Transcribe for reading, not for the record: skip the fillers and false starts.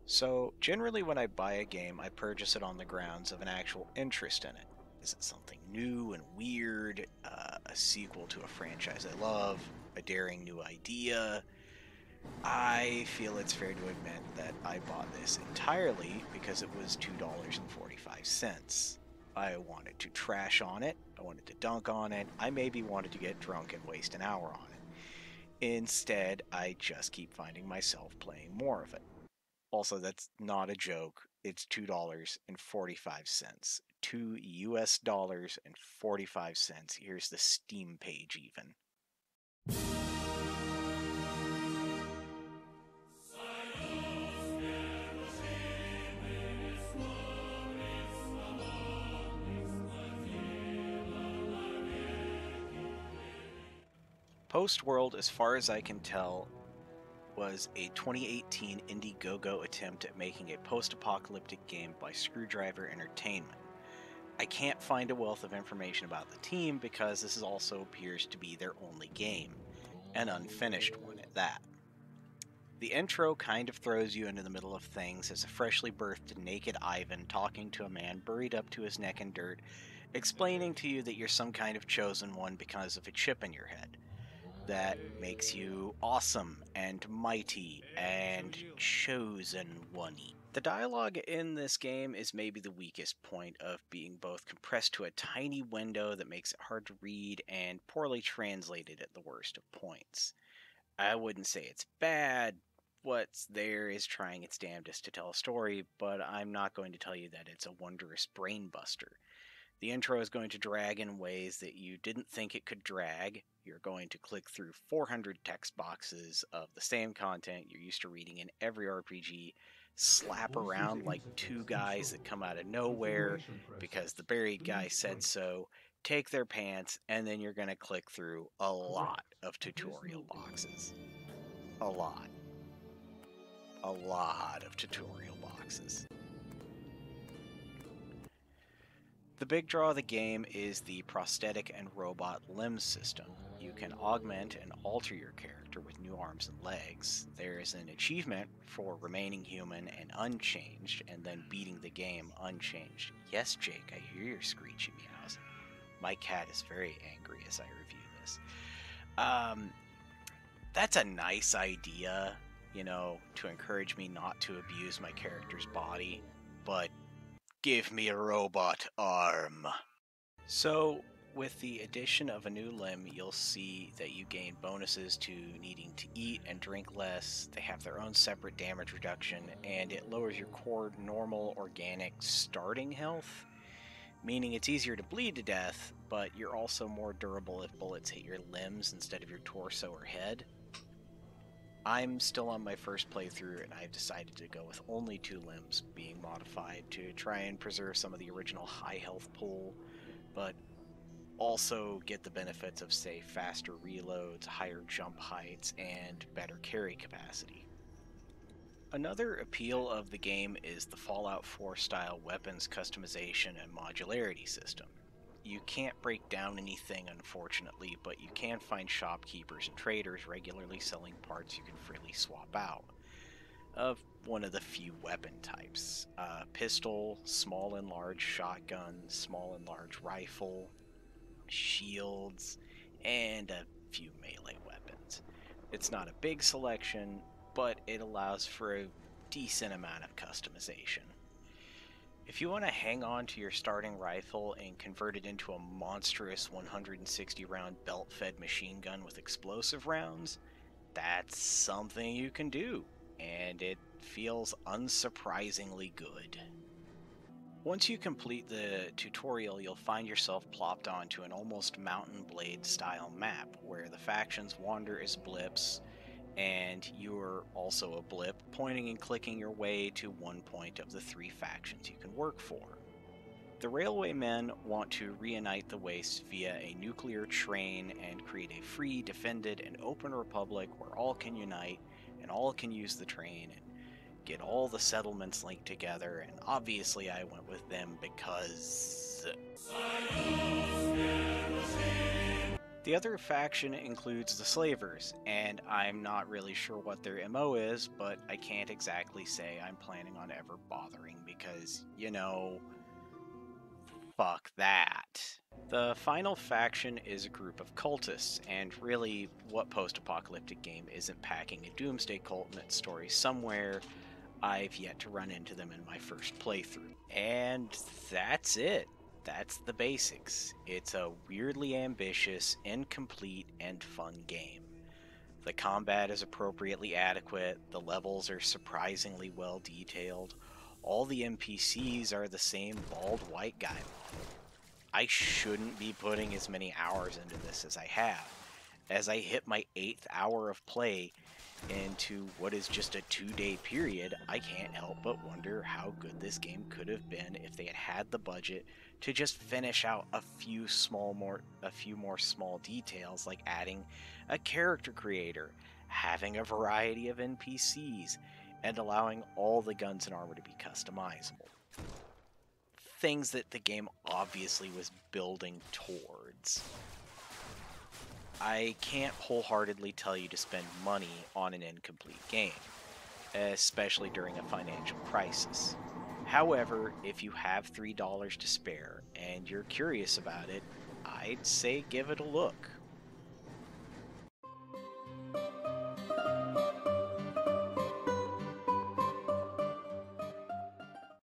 So, generally, when I buy a game, I purchase it on the grounds of an actual interest in it. Is it something new and weird, a sequel to a franchise I love, a daring new idea? I feel it's fair to admit that I bought this entirely because it was $2.45. I wanted to trash on it, I wanted to dunk on it, I maybe wanted to get drunk and waste an hour on it. Instead, I just keep finding myself playing more of it. Also, that's not a joke. It's $2.45. $2 US and 45 cents. Here's the Steam page, even. Postworld, as far as I can tell, was a 2018 Indiegogo attempt at making a post apocalyptic game by Screwdriver Entertainment. I can't find a wealth of information about the team because this also appears to be their only game, an unfinished one at that. The intro kind of throws you into the middle of things as a freshly birthed naked Ivan talking to a man buried up to his neck in dirt, explaining to you that you're some kind of chosen one because of a chip in your head that makes you awesome and mighty and chosen one-y. The dialogue in this game is maybe the weakest point of being both compressed to a tiny window that makes it hard to read and poorly translated at the worst of points. I wouldn't say it's bad. What's there is trying its damnedest to tell a story, but I'm not going to tell you that it's a wondrous brainbuster. The intro is going to drag in ways that you didn't think it could drag. You're going to click through 400 text boxes of the same content you're used to reading in every RPG, slap around like two guys that come out of nowhere because the buried guy said so, take their pants, and then you're going to click through a lot of tutorial boxes. A lot. A lot of tutorial boxes. The big draw of the game is the prosthetic and robot limb system. You can augment and alter your character with new arms and legs. There is an achievement for remaining human and unchanged, and then beating the game unchanged. Yes, Jake, I hear your screechy meows. My cat is very angry as I review this. That's a nice idea, to encourage me not to abuse my character's body, but give me a robot arm. So, with the addition of a new limb, you'll see that you gain bonuses to needing to eat and drink less. They have their own separate damage reduction, and it lowers your core normal organic starting health, meaning it's easier to bleed to death, but you're also more durable if bullets hit your limbs instead of your torso or head. I'm still on my first playthrough, and I've decided to go with only 2 limbs being modified to try and preserve some of the original high health pool, but also get the benefits of, say, faster reloads, higher jump heights, and better carry capacity. Another appeal of the game is the Fallout 4 style weapons customization and modularity system. You can't break down anything, unfortunately, but you can find shopkeepers and traders regularly selling parts you can freely swap out of one of the few weapon types. Pistol, small and large shotgun, small and large rifle, shields, and a few melee weapons. It's not a big selection, but it allows for a decent amount of customization. If you want to hang on to your starting rifle and convert it into a monstrous 160 round belt fed machine gun with explosive rounds, that's something you can do, and it feels unsurprisingly good. Once you complete the tutorial, you'll find yourself plopped onto an almost Mountain Blade style map where the factions wander as blips, and you're also a blip, pointing and clicking your way to one point of the 3 factions you can work for. The Railwaymen want to reunite the Wastes via a nuclear train and create a free, defended, and open republic where all can unite and all can use the train and get all the settlements linked together, and obviously I went with them because The other faction includes the Slavers, and I'm not really sure what their MO is, but I can't exactly say I'm planning on ever bothering because, fuck that. The final faction is a group of cultists, and really, what post apocalyptic game isn't packing a doomsday cult in its story somewhere? I've yet to run into them in my first playthrough. And that's it. That's the basics. It's a weirdly ambitious, incomplete, and fun game. The combat is appropriately adequate, the levels are surprisingly well detailed, all the NPCs are the same bald white guy model. I shouldn't be putting as many hours into this as I have. As I hit my 8th hour of play into what is just a 2-day period, I can't help but wonder how good this game could have been if they had had the budget to just finish out a few more small details, like adding a character creator, having a variety of NPCs, and allowing all the guns and armor to be customizable. Things that the game obviously was building towards. I can't wholeheartedly tell you to spend money on an incomplete game, especially during a financial crisis. However, if you have $3 to spare and you're curious about it, I'd say give it a look.